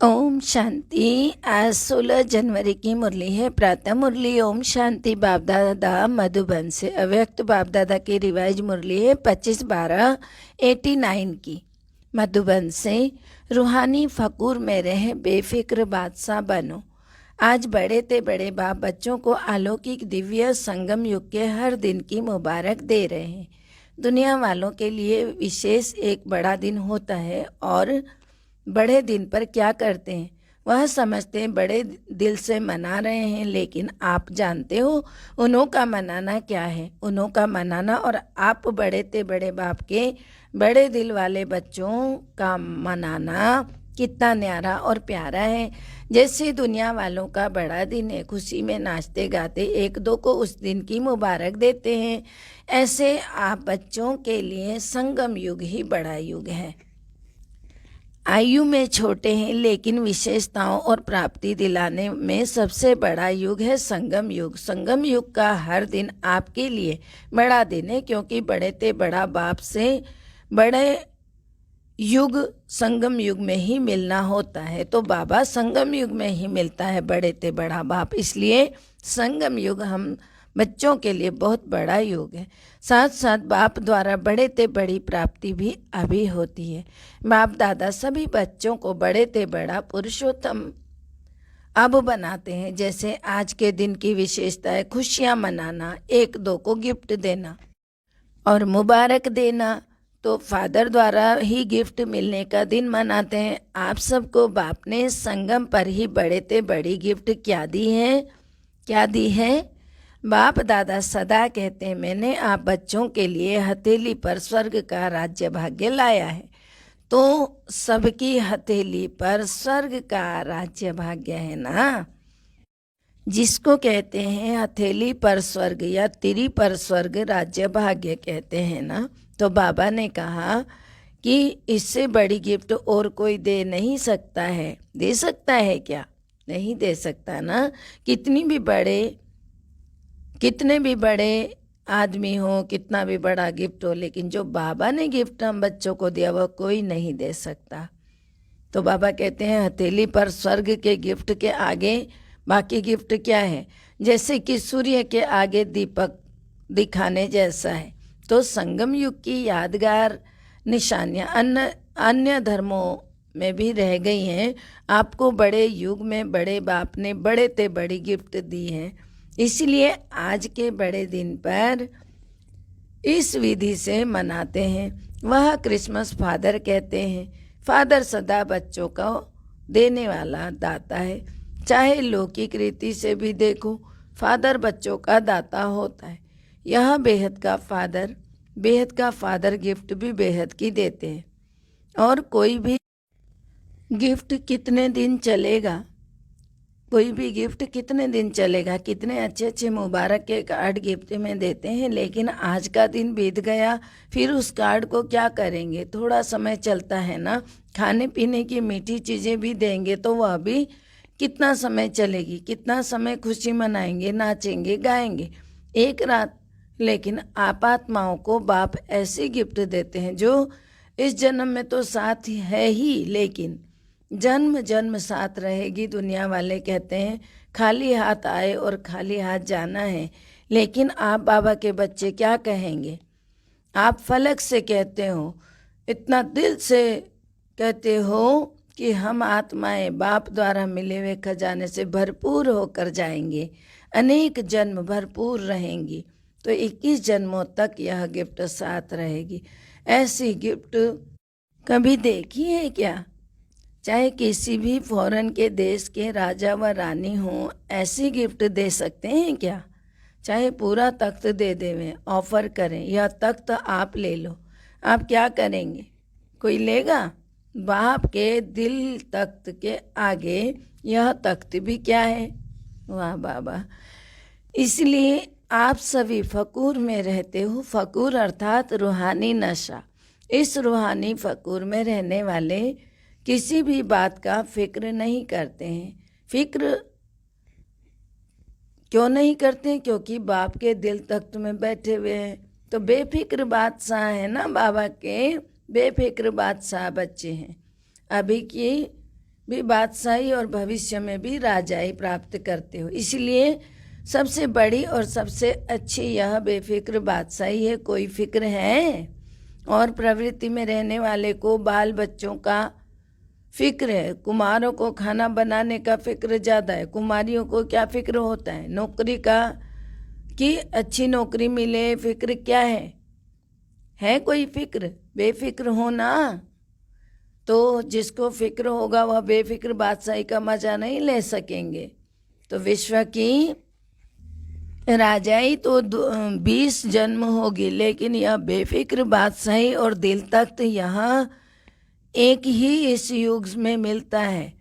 ओम शांति। आज 16 जनवरी की मुरली है। प्रातः मुरली ओम शांति बाप दादा मधुबन से। अव्यक्त बाप दादा की रिवाइज मुरली है 25/12/89 की मधुबन से। रूहानी फकूर में रहे बेफिक्र बादशाह बनो। आज बड़े ते बड़े बाप बच्चों को अलौकिक दिव्य संगम युग के हर दिन की मुबारक दे रहे हैं। दुनिया वालों के लिए विशेष एक बड़ा दिन होता है और बड़े दिन पर क्या करते हैं वह समझते हैं बड़े दिल से मना रहे हैं, लेकिन आप जानते हो उन्हों का मनाना क्या है। उन्हों का मनाना और आप बड़े ते बड़े बाप के बड़े दिल वाले बच्चों का मनाना कितना न्यारा और प्यारा है। जैसे दुनिया वालों का बड़ा दिन है, खुशी में नाचते गाते एक दो को उस दिन की मुबारक देते हैं, ऐसे आप बच्चों के लिए संगम युग ही बड़ा युग है। आयु में छोटे हैं लेकिन विशेषताओं और प्राप्ति दिलाने में सबसे बड़ा युग है संगम युग। संगम युग का हर दिन आपके लिए बड़ा दिन है, क्योंकि बड़े ते बड़ा बाप से बड़े युग संगम युग में ही मिलना होता है। तो बाबा संगम युग में ही मिलता है बड़े ते बड़ा बाप, इसलिए संगम युग हम बच्चों के लिए बहुत बड़ा युग है। साथ साथ बाप द्वारा बड़े ते बड़ी प्राप्ति भी अभी होती है। बाप दादा सभी बच्चों को बड़े ते बड़ा पुरुषोत्तम अब बनाते हैं। जैसे आज के दिन की विशेषता है खुशियाँ मनाना, एक दो को गिफ्ट देना और मुबारक देना। तो फादर द्वारा ही गिफ्ट मिलने का दिन मनाते हैं। आप सबको बाप ने संगम पर ही बड़े ते बड़ी गिफ्ट क्या दी है। बाप दादा सदा कहते हैं मैंने आप बच्चों के लिए हथेली पर स्वर्ग का राज्य भाग्य लाया है। तो सबकी हथेली पर स्वर्ग का राज्य भाग्य है ना, जिसको कहते हैं हथेली पर स्वर्ग या तिरी पर स्वर्ग राज्य भाग्य कहते हैं ना। तो बाबा ने कहा कि इससे बड़ी गिफ्ट और कोई दे नहीं सकता है। दे सकता है क्या? नहीं दे सकता ना। कितने भी बड़े आदमी हो, कितना भी बड़ा गिफ्ट हो, लेकिन जो बाबा ने गिफ्ट हम बच्चों को दिया वह कोई नहीं दे सकता। तो बाबा कहते हैं हथेली पर स्वर्ग के गिफ्ट के आगे बाकी गिफ्ट क्या है। जैसे कि सूर्य के आगे दीपक दिखाने जैसा है। तो संगम युग की यादगार निशानियाँ अन्य धर्मों में भी रह गई हैं। आपको बड़े युग में बड़े बाप ने बड़े ते बड़ी गिफ्ट दी है, इसलिए आज के बड़े दिन पर इस विधि से मनाते हैं। वह क्रिसमस फादर कहते हैं। फादर सदा बच्चों को देने वाला दाता है। चाहे लौकिक रीति से भी देखो, फादर बच्चों का दाता होता है। यह बेहद का फादर गिफ्ट भी बेहद की देते हैं। और कोई भी गिफ्ट कितने दिन चलेगा, कितने अच्छे अच्छे मुबारक के कार्ड गिफ्ट में देते हैं, लेकिन आज का दिन बीत गया, फिर उस कार्ड को क्या करेंगे? थोड़ा समय चलता है ना। खाने पीने की मीठी चीज़ें भी देंगे तो वह भी कितना समय चलेगी, कितना समय खुशी मनाएंगे, नाचेंगे गाएंगे एक रात। लेकिन आपात्माओं को बाप ऐसी गिफ्ट देते हैं जो इस जन्म में तो साथ है ही, लेकिन जन्म जन्म साथ रहेगी। दुनिया वाले कहते हैं खाली हाथ आए और खाली हाथ जाना है, लेकिन आप बाबा के बच्चे क्या कहेंगे? आप फलक से कहते हो, इतना दिल से कहते हो कि हम आत्माएं बाप द्वारा मिले हुए खजाने से भरपूर होकर जाएंगे, अनेक जन्म भरपूर रहेंगी। तो 21 जन्मों तक यह गिफ्ट साथ रहेगी। ऐसी गिफ्ट कभी देखी है क्या? चाहे किसी भी फॉरेन के देश के राजा व रानी हो, ऐसी गिफ्ट दे सकते हैं क्या? चाहे पूरा तख्त दे देवें, ऑफर करें, यह तख्त आप ले लो, आप क्या करेंगे? कोई लेगा? बाप के दिल तख्त के आगे यह तख्त भी क्या है? वाह बाबा। इसलिए आप सभी फकूर में रहते हो। फकूर अर्थात रूहानी नशा। इस रूहानी फकूर में रहने वाले किसी भी बात का फिक्र नहीं करते हैं। फिक्र क्यों नहीं करते? क्योंकि बाप के दिल तख्त में बैठे हुए हैं। तो बेफिक्र बादशाह है ना, बाबा के बेफिक्र बादशाह बच्चे हैं। अभी की भी बादशाही और भविष्य में भी राजाई प्राप्त करते हो। इसलिए सबसे बड़ी और सबसे अच्छी यह बेफिक्र बादशाही है। कोई फिक्र है? और प्रवृत्ति में रहने वाले को बाल बच्चों का फिक्र है। कुमारों को खाना बनाने का फिक्र ज़्यादा है। कुमारियों को क्या फिक्र होता है? नौकरी का, कि अच्छी नौकरी मिले, फिक्र क्या है कोई फिक्र? बेफिक्र होना। तो जिसको फिक्र होगा वह बेफिक्र बादशाही का मजा नहीं ले सकेंगे। तो विश्व की राजाई तो 20 जन्म होगी, लेकिन यह बेफिक्र बादशाही और दिल तख्त यहाँ एक ही इस युग में मिलता है।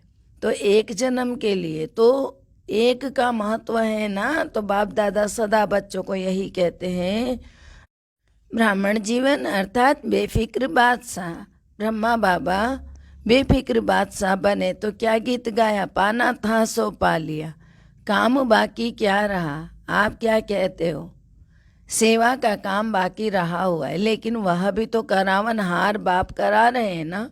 तो एक जन्म के लिए तो एक का महत्व है ना। तो बाप दादा सदा बच्चों को यही कहते हैं, ब्राह्मण जीवन अर्थात बेफिक्र बादशाह। ब्रह्मा बाबा बेफिक्र बादशाह बने तो क्या गीत गाया? पाना था सो पा लिया, काम बाकी क्या रहा। आप क्या कहते हो? सेवा का काम बाकी रहा हुआ है, लेकिन वह भी तो करावनहार बाप करा रहे हैं ना,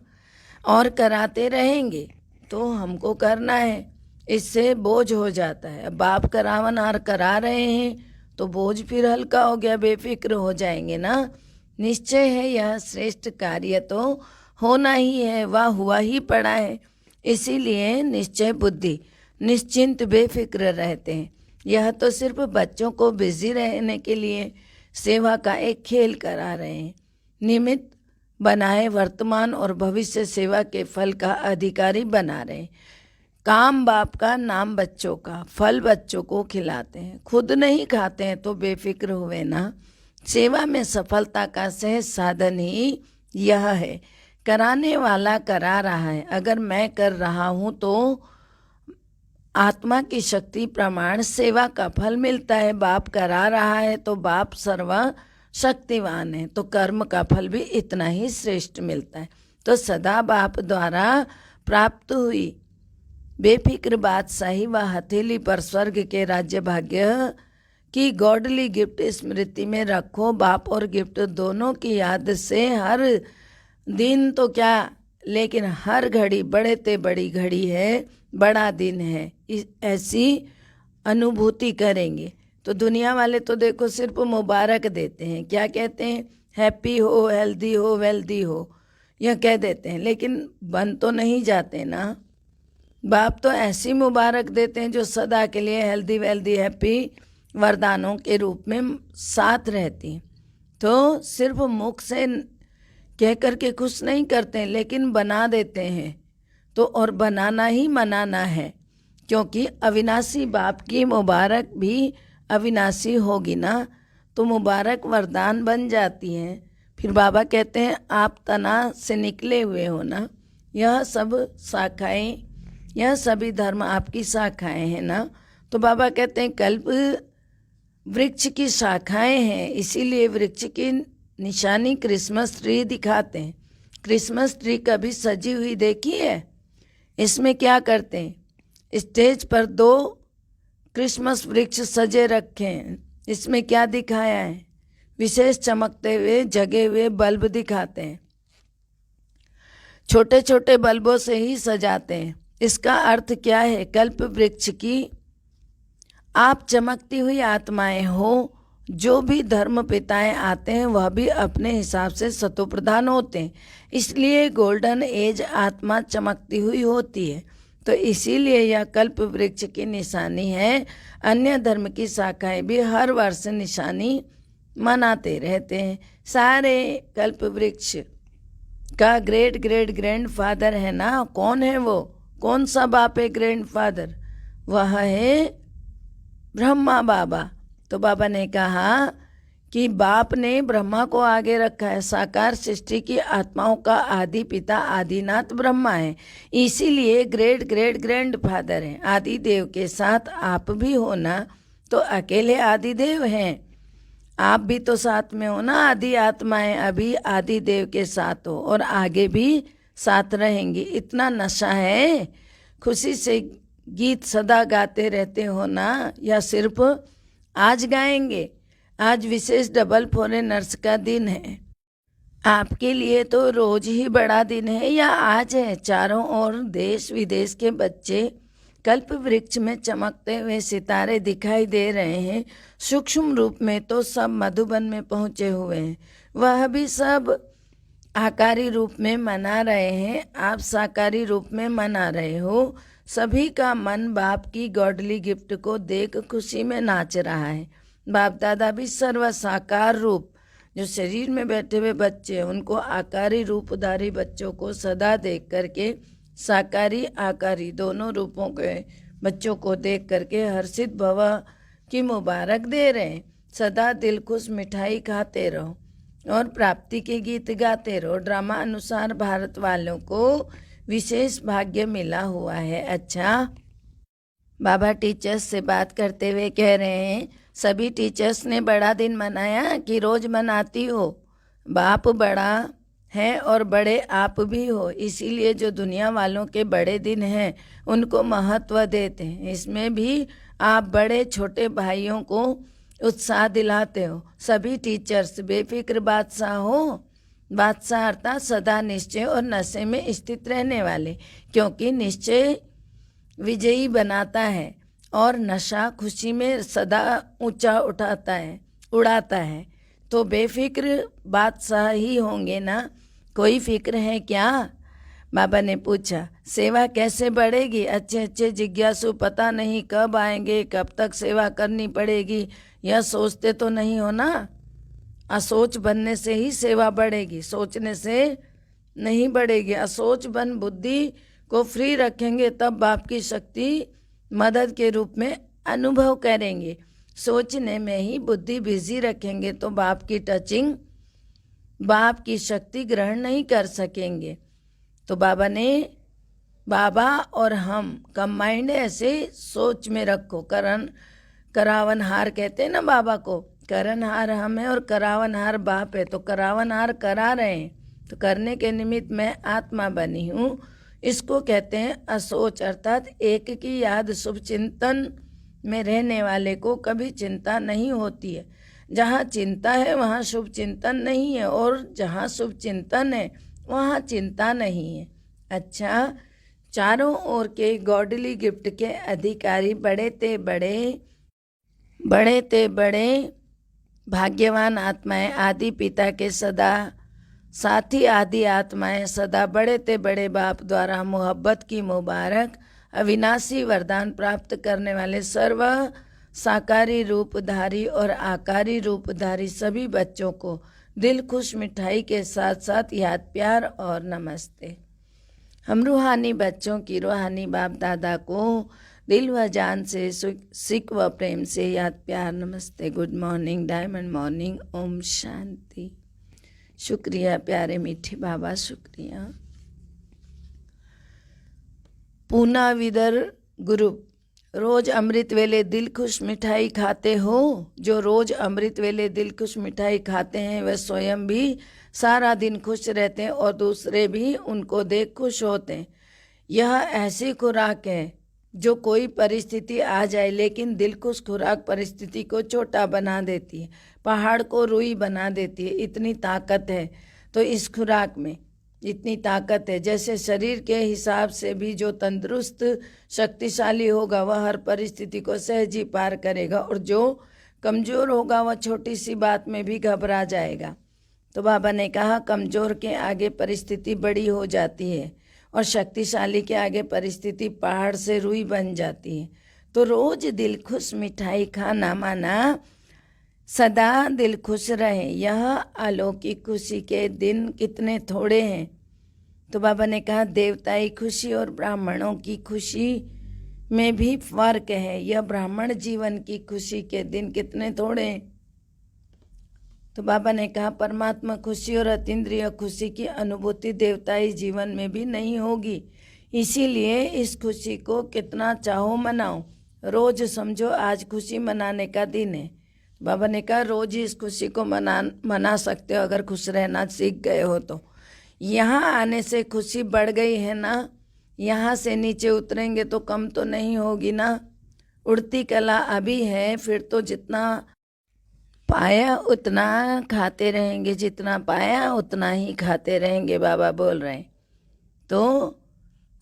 और कराते रहेंगे। तो हमको करना है, इससे बोझ हो जाता है। अब बाप करावनहार करा रहे हैं तो बोझ फिर हल्का हो गया, बेफिक्र हो जाएंगे ना। निश्चय है यह श्रेष्ठ कार्य तो होना ही है, वह हुआ ही पड़ा है। इसीलिए निश्चय बुद्धि निश्चिंत बेफिक्र रहते हैं। यह तो सिर्फ बच्चों को बिजी रहने के लिए सेवा का एक खेल करा रहे हैं। निमित्त बनाए वर्तमान और भविष्य सेवा के फल का अधिकारी बना रहे हैं। काम बाप का, नाम बच्चों का, फल बच्चों को खिलाते हैं, खुद नहीं खाते हैं तो बेफिक्र हुए ना। सेवा में सफलता का सहज साधन ही यह है। कराने वाला करा रहा है। अगर मैं कर रहा हूँ तो आत्मा की शक्ति प्रमाण सेवा का फल मिलता है। बाप करा रहा है तो बाप सर्व शक्तिवान है, तो कर्म का फल भी इतना ही श्रेष्ठ मिलता है। तो सदा बाप द्वारा प्राप्त हुई बेफिक्र बादशाही व हथेली पर स्वर्ग के राज्य भाग्य की गॉडली गिफ्ट स्मृति में रखो। बाप और गिफ्ट दोनों की याद से हर दिन तो क्या, लेकिन हर घड़ी बड़े ते बड़ी घड़ी है, बड़ा दिन है, ऐसी अनुभूति करेंगे। तो दुनिया वाले तो देखो सिर्फ मुबारक देते हैं। क्या कहते हैं? हैप्पी हो, हेल्दी हो, वेल्दी हो, यह कह देते हैं, लेकिन बन तो नहीं जाते ना। बाप तो ऐसी मुबारक देते हैं जो सदा के लिए हेल्दी वेल्दी हैप्पी वरदानों के रूप में साथ रहती हैं। तो सिर्फ मुख से कह करके खुश नहीं करते हैं, लेकिन बना देते हैं। तो और बनाना ही मनाना है, क्योंकि अविनाशी बाप की मुबारक भी अविनाशी होगी ना, तो मुबारक वरदान बन जाती हैं। फिर बाबा कहते हैं आप तना से निकले हुए हो ना। यह सब शाखाएं, यह सभी धर्म आपकी शाखाएं हैं ना। तो बाबा कहते हैं कल्प वृक्ष की शाखाएं हैं, इसीलिए वृक्ष की निशानी क्रिसमस ट्री दिखाते हैं। क्रिसमस ट्री कभी सजी हुई देखी है? इसमें क्या करते हैं? स्टेज पर 2 क्रिसमस वृक्ष सजे रखे हैं। इसमें क्या दिखाया है? विशेष चमकते हुए जगे हुए बल्ब दिखाते हैं। छोटे छोटे बल्बों से ही सजाते हैं। इसका अर्थ क्या है? कल्प वृक्ष की आप चमकती हुई आत्माएं हो। जो भी धर्म पिताएं आते हैं वह भी अपने हिसाब से सतो प्रधान होते हैं, इसलिए गोल्डन एज आत्मा चमकती हुई होती है। तो इसीलिए यह कल्प वृक्ष की निशानी है। अन्य धर्म की शाखाएं भी हर वर्ष निशानी मनाते रहते हैं। सारे कल्प वृक्ष का ग्रेट ग्रेट ग्रैंड फादर है ना। कौन है वो? कौन सा बाप है ग्रैंड फादर? वह है ब्रह्मा बाबा। तो बाबा ने कहा कि बाप ने ब्रह्मा को आगे रखा है। साकार सृष्टि की आत्माओं का आदि पिता आदिनाथ ब्रह्मा है, इसीलिए ग्रेट ग्रेट ग्रैंड फादर हैं। आदि देव के साथ आप भी हो ना, तो अकेले आदि देव हैं, आप भी तो साथ में हो ना। आदि आत्माएं अभी आदि देव के साथ हो और आगे भी साथ रहेंगी। इतना नशा है, खुशी से गीत सदा गाते रहते हो ना, या सिर्फ आज गाएंगे? आज विशेष डबल फॉरेनर्स का दिन है। आपके लिए तो रोज ही बड़ा दिन है या आज है। चारों ओर देश विदेश के बच्चे कल्प वृक्ष में चमकते हुए सितारे दिखाई दे रहे हैं। सूक्ष्म रूप में तो सब मधुबन में पहुंचे हुए हैं, वह भी सब आकारी रूप में मना रहे हैं। आप साकारी रूप में मना रहे हो। सभी का मन बाप की गॉडली गिफ्ट को देख खुशी में नाच रहा है। बाप दादा भी सर्व साकार रूप, जो शरीर में बैठे हुए बच्चे उनको आकारी रूपधारी बच्चों को सदा देख करके, साकारी आकारी दोनों रूपों के बच्चों को देख करके हर्षित भव की मुबारक दे रहे हैं। सदा दिल खुश मिठाई खाते रहो और प्राप्ति के गीत गाते रहो। ड्रामा अनुसार भारत वालों को विशेष भाग्य मिला हुआ है। अच्छा, बाबा टीचर्स से बात करते हुए कह रहे हैं, सभी टीचर्स ने बड़ा दिन मनाया कि रोज मनाती हो। बाप बड़ा है और बड़े आप भी हो, इसीलिए जो दुनिया वालों के बड़े दिन हैं उनको महत्व देते हैं। इसमें भी आप बड़े छोटे भाइयों को उत्साह दिलाते हो। सभी टीचर्स बेफिक्र बादशाह हो। बादशाह अर्थात सदा निश्चय और नशे में स्थित रहने वाले, क्योंकि निश्चय विजयी बनाता है और नशा खुशी में सदा ऊंचा उड़ाता है। तो बेफिक्र बादशाह ही होंगे ना, कोई फिक्र है क्या? बाबा ने पूछा, सेवा कैसे बढ़ेगी? अच्छे अच्छे जिज्ञासु पता नहीं कब आएंगे, कब तक सेवा करनी पड़ेगी, यह सोचते तो नहीं हो ना। असोच बनने से ही सेवा बढ़ेगी, सोचने से नहीं बढ़ेगी। असोच बन बुद्धि को फ्री रखेंगे तब बाप की शक्ति मदद के रूप में अनुभव करेंगे। सोचने में ही बुद्धि बिजी रखेंगे तो बाप की टचिंग, बाप की शक्ति ग्रहण नहीं कर सकेंगे। तो बाबा और हम कंबाइंड ऐसे सोच में रखो। करावनहार कहते हैं ना बाबा को, करनहार हम है और करावनहार बाप है। तो करावनहार करा रहे हैं, तो करने के निमित्त मैं आत्मा बनी हूँ। इसको कहते हैं असोच, अर्थात एक की याद शुभ चिंतन में रहने वाले को कभी चिंता नहीं होती है। जहाँ चिंता है वहाँ शुभ चिंतन नहीं है, और जहाँ शुभ चिंतन है वहाँ चिंता नहीं है। अच्छा, चारों ओर के गॉडली गिफ्ट के अधिकारी बड़े ते बड़े भाग्यवान आत्माएं, आदि पिता के सदा साथी आदि आत्माएं, सदा बड़े ते बड़े बाप द्वारा मोहब्बत की मुबारक अविनाशी वरदान प्राप्त करने वाले सर्व साकारी रूपधारी और आकारी रूपधारी सभी बच्चों को दिल खुश मिठाई के साथ साथ याद प्यार और नमस्ते। हम रूहानी बच्चों की रूहानी बाप दादा को दिल व जान से सिक व प्रेम से याद प्यार नमस्ते। Good morning, diamond morning, Om Shanti. शुक्रिया प्यारे मीठे बाबा, शुक्रिया। पूना विदर ग्रुप, रोज अमृत वेले दिल खुश मिठाई खाते हो। जो रोज अमृत वेले दिल खुश मिठाई खाते हैं वह स्वयं भी सारा दिन खुश रहते हैं और दूसरे भी उनको देख खुश होते हैं। यह ऐसी खुराक है जो कोई परिस्थिति आ जाए लेकिन दिल खुश खुराक परिस्थिति को छोटा बना देती है, पहाड़ को रुई बना देती है। इतनी ताकत है। तो इस खुराक में इतनी ताकत है, जैसे शरीर के हिसाब से भी जो तंदुरुस्त शक्तिशाली होगा वह हर परिस्थिति को सहज ही पार करेगा, और जो कमज़ोर होगा वह छोटी सी बात में भी घबरा जाएगा। तो बाबा ने कहा, कमज़ोर के आगे परिस्थिति बड़ी हो जाती है और शक्तिशाली के आगे परिस्थिति पहाड़ से रुई बन जाती है। तो रोज दिल खुश मिठाई खाना माना सदा दिल खुश रहे। यह अलौकिक खुशी के दिन कितने थोड़े हैं। तो बाबा ने कहा, देवताई खुशी और ब्राह्मणों की खुशी में भी फर्क है। यह ब्राह्मण जीवन की खुशी के दिन कितने थोड़े हैं। तो बाबा ने कहा, परमात्मा खुशी और अतीन्द्रिय खुशी की अनुभूति देवताई जीवन में भी नहीं होगी। इसीलिए इस खुशी को कितना चाहो मनाओ। रोज समझो आज खुशी मनाने का दिन है। बाबा ने कहा, रोज ही इस खुशी को मना सकते हो अगर खुश रहना सीख गए हो तो। यहाँ आने से खुशी बढ़ गई है ना, यहाँ से नीचे उतरेंगे तो कम तो नहीं होगी ना। उड़ती कला अभी है, फिर तो जितना पाया उतना खाते रहेंगे, जितना पाया उतना ही खाते रहेंगे, बाबा बोल रहे हैं। तो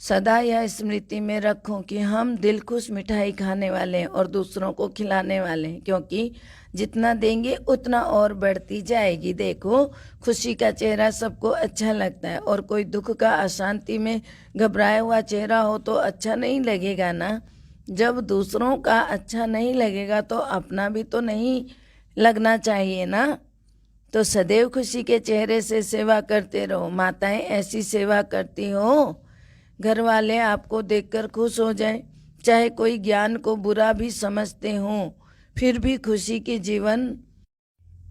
सदा यह स्मृति में रखो कि हम दिल खुश मिठाई खाने वाले हैं और दूसरों को खिलाने वाले हैं, क्योंकि जितना देंगे उतना और बढ़ती जाएगी। देखो, खुशी का चेहरा सबको अच्छा लगता है, और कोई दुख का, अशांति में घबराया हुआ चेहरा हो तो अच्छा नहीं लगेगा ना। जब दूसरों का अच्छा नहीं लगेगा तो अपना भी तो नहीं लगना चाहिए ना। तो सदैव खुशी के चेहरे से सेवा करते रहो। माताएं ऐसी सेवा करती हो, घर वाले आपको देखकर खुश हो जाए। चाहे कोई ज्ञान को बुरा भी समझते हों, फिर भी खुशी के जीवन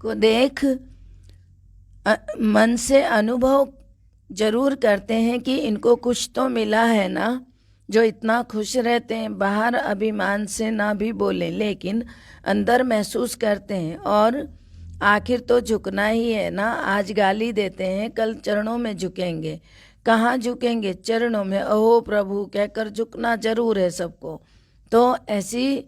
को देख मन से अनुभव जरूर करते हैं कि इनको कुछ तो मिला है ना। जो इतना खुश रहते हैं, बाहर अभिमान से ना भी बोले, लेकिन अंदर महसूस करते हैं। और आखिर तो झुकना ही है ना। आज गाली देते हैं, कल चरणों में झुकेंगे। कहाँ झुकेंगे? चरणों में। अहो प्रभु कहकर झुकना जरूर है सबको। तो ऐसी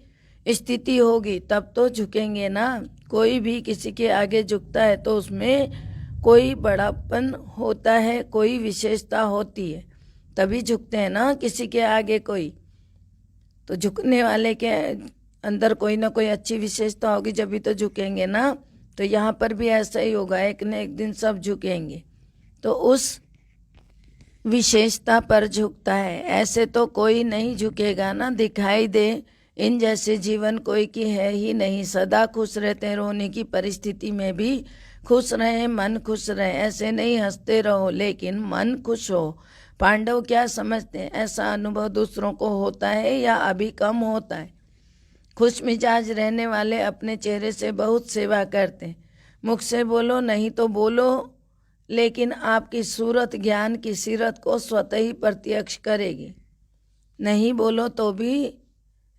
स्थिति होगी तब तो झुकेंगे ना। कोई भी किसी के आगे झुकता है तो उसमें कोई बड़ापन होता है, कोई विशेषता होती है, तभी झुकते हैं ना किसी के आगे कोई। तो झुकने वाले के अंदर कोई ना कोई अच्छी विशेषता होगी, जब भी तो झुकेंगे ना। तो यहाँ पर भी ऐसा ही होगा, एक न एक दिन सब झुकेंगे। तो उस विशेषता पर झुकता है, ऐसे तो कोई नहीं झुकेगा ना। दिखाई दे इन जैसे जीवन कोई की है ही नहीं। सदा खुश रहते हैं, रोने की परिस्थिति में भी खुश रहे, मन खुश रहे। ऐसे नहीं हंसते रहो लेकिन मन खुश हो। पांडव क्या समझते हैं, ऐसा अनुभव दूसरों को होता है या अभी कम होता है? खुश मिजाज रहने वाले अपने चेहरे से बहुत सेवा करते हैं। मुख से बोलो नहीं तो बोलो, लेकिन आपकी सूरत ज्ञान की सीरत को स्वतः ही प्रत्यक्ष करेगी। नहीं बोलो तो भी,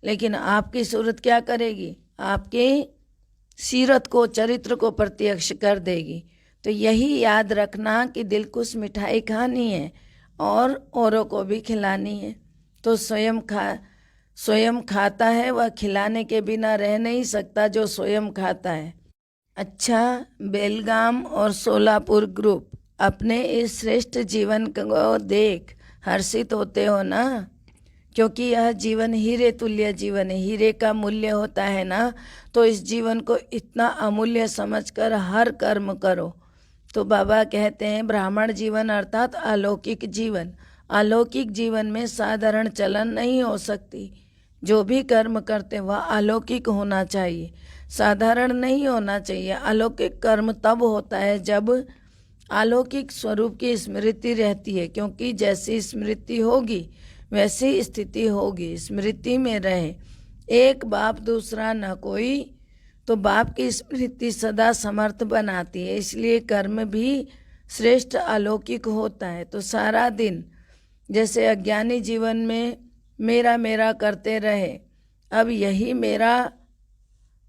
लेकिन आपकी सूरत क्या करेगी? आपकी सीरत को, चरित्र को प्रत्यक्ष कर देगी। तो यही याद रखना कि दिल कुछ मिठाई खानी है और औरों को भी खिलानी है। तो स्वयं खाता है, वह खिलाने के बिना रह नहीं सकता जो स्वयं खाता है। अच्छा, बेलगाम और सोलापुर ग्रुप, अपने इस श्रेष्ठ जीवन को देख हर्षित होते हो ना, क्योंकि यह जीवन हीरे तुल्य जीवन है। हीरे का मूल्य होता है ना, तो इस जीवन को इतना अमूल्य समझकर हर कर्म करो। तो बाबा कहते हैं ब्राह्मण जीवन अर्थात अलौकिक जीवन। अलौकिक जीवन में साधारण चलन नहीं हो सकती। जो भी कर्म करते वह अलौकिक होना चाहिए, साधारण नहीं होना चाहिए। अलौकिक कर्म तब होता है जब अलौकिक स्वरूप की स्मृति रहती है, क्योंकि जैसी स्मृति होगी वैसी स्थिति होगी। स्मृति में रहे, एक बाप दूसरा न कोई, तो बाप की स्मृति सदा समर्थ बनाती है। इसलिए कर्म भी श्रेष्ठ अलौकिक होता है। तो सारा दिन जैसे अज्ञानी जीवन में मेरा मेरा करते रहे, अब यही मेरा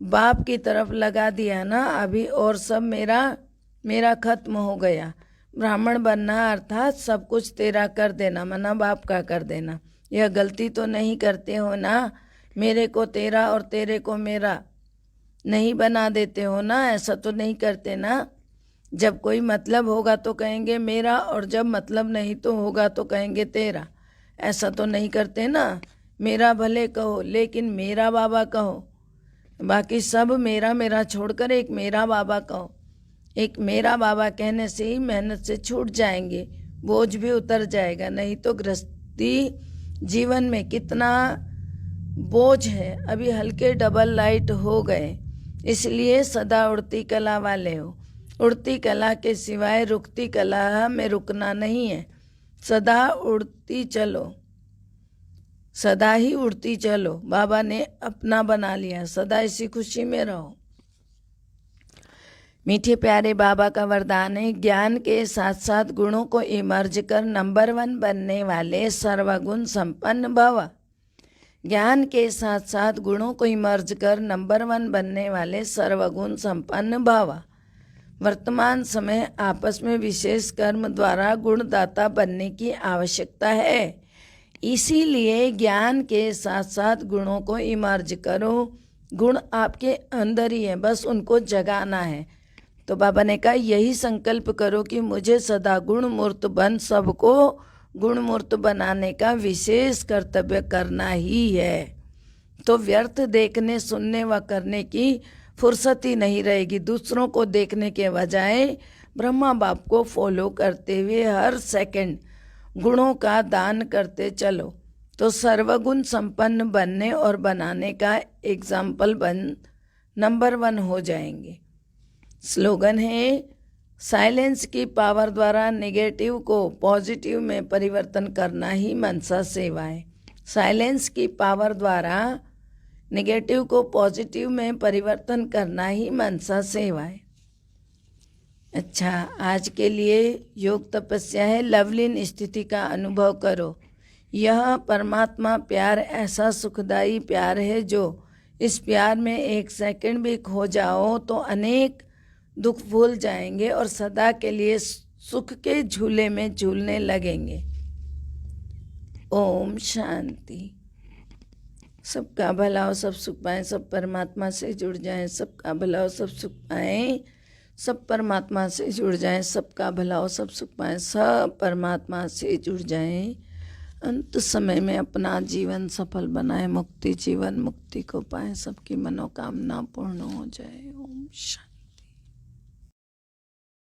बाप की तरफ लगा दिया ना अभी, और सब मेरा मेरा खत्म हो गया। ब्राह्मण बनना अर्थात सब कुछ तेरा कर देना, मना बाप का कर देना। यह गलती तो नहीं करते हो ना? मेरे को तेरा और तेरे को मेरा नहीं बना देते हो ना? ऐसा तो नहीं करते ना? जब कोई मतलब होगा तो कहेंगे मेरा, और जब मतलब नहीं तो होगा तो कहेंगे तेरा। ऐसा तो नहीं करते ना? मेरा भले कहो लेकिन मेरा बाबा कहो, बाकी सब मेरा मेरा छोड़कर एक मेरा बाबा कहो। एक मेरा बाबा कहने से ही मेहनत से छूट जाएंगे, बोझ भी उतर जाएगा। नहीं तो गृहस्थी जीवन में कितना बोझ है। अभी हल्के डबल लाइट हो गए, इसलिए सदा उड़ती कला वाले हो। उड़ती कला के सिवाय रुकती कला में रुकना नहीं है। सदा उड़ती चलो, सदा ही उड़ती चलो। बाबा ने अपना बना लिया, सदा इसी खुशी में रहो। मीठे प्यारे बाबा का वरदान है, ज्ञान के साथ साथ गुणों को इमर्ज कर नंबर 1 बनने वाले सर्वगुण संपन्न भव। ज्ञान के साथ साथ गुणों को इमर्ज कर नंबर 1 बनने वाले सर्वगुण संपन्न भव। वर्तमान समय आपस में विशेष कर्म द्वारा गुणदाता बनने की आवश्यकता है। इसीलिए ज्ञान के साथ साथ गुणों को इमर्ज करो, गुण आपके अंदर ही है, बस उनको जगाना है। तो बाबा ने कहा यही संकल्प करो कि मुझे सदा गुण मूर्त बन सबको गुण मूर्त बनाने का विशेष कर्तव्य करना ही है। तो व्यर्थ देखने सुनने व करने की फुर्सत ही नहीं रहेगी। दूसरों को देखने के बजाय ब्रह्मा बाप को फॉलो करते हुए हर सेकंड गुणों का दान करते चलो, तो सर्वगुण संपन्न बनने और बनाने का एग्जाम्पल नंबर 1 हो जाएंगे। स्लोगन है, साइलेंस की पावर द्वारा नेगेटिव को पॉजिटिव में परिवर्तन करना ही मनसा सेवा है। साइलेंस की पावर द्वारा नेगेटिव को पॉजिटिव में परिवर्तन करना ही मनसा सेवा है। अच्छा, आज के लिए योग तपस्या है, लवलीन स्थिति का अनुभव करो। यह परमात्मा प्यार ऐसा सुखदायी प्यार है जो इस प्यार में एक सेकंड भी खो जाओ तो अनेक दुख भूल जाएंगे और सदा के लिए सुख के झूले में झूलने लगेंगे। ओम शांति। सबका भला हो, सब सुख पाएं, सब परमात्मा से जुड़ जाएं। सबका भला हो, सब सुख पाएं, सब परमात्मा से जुड़ जाएं। सबका भला हो, सब सुख पाएं, सब परमात्मा से जुड़ जाएं। अंत समय में अपना जीवन सफल बनाएं, मुक्ति जीवन मुक्ति को पाएं, सबकी मनोकामना पूर्ण हो जाए। ओम शांति।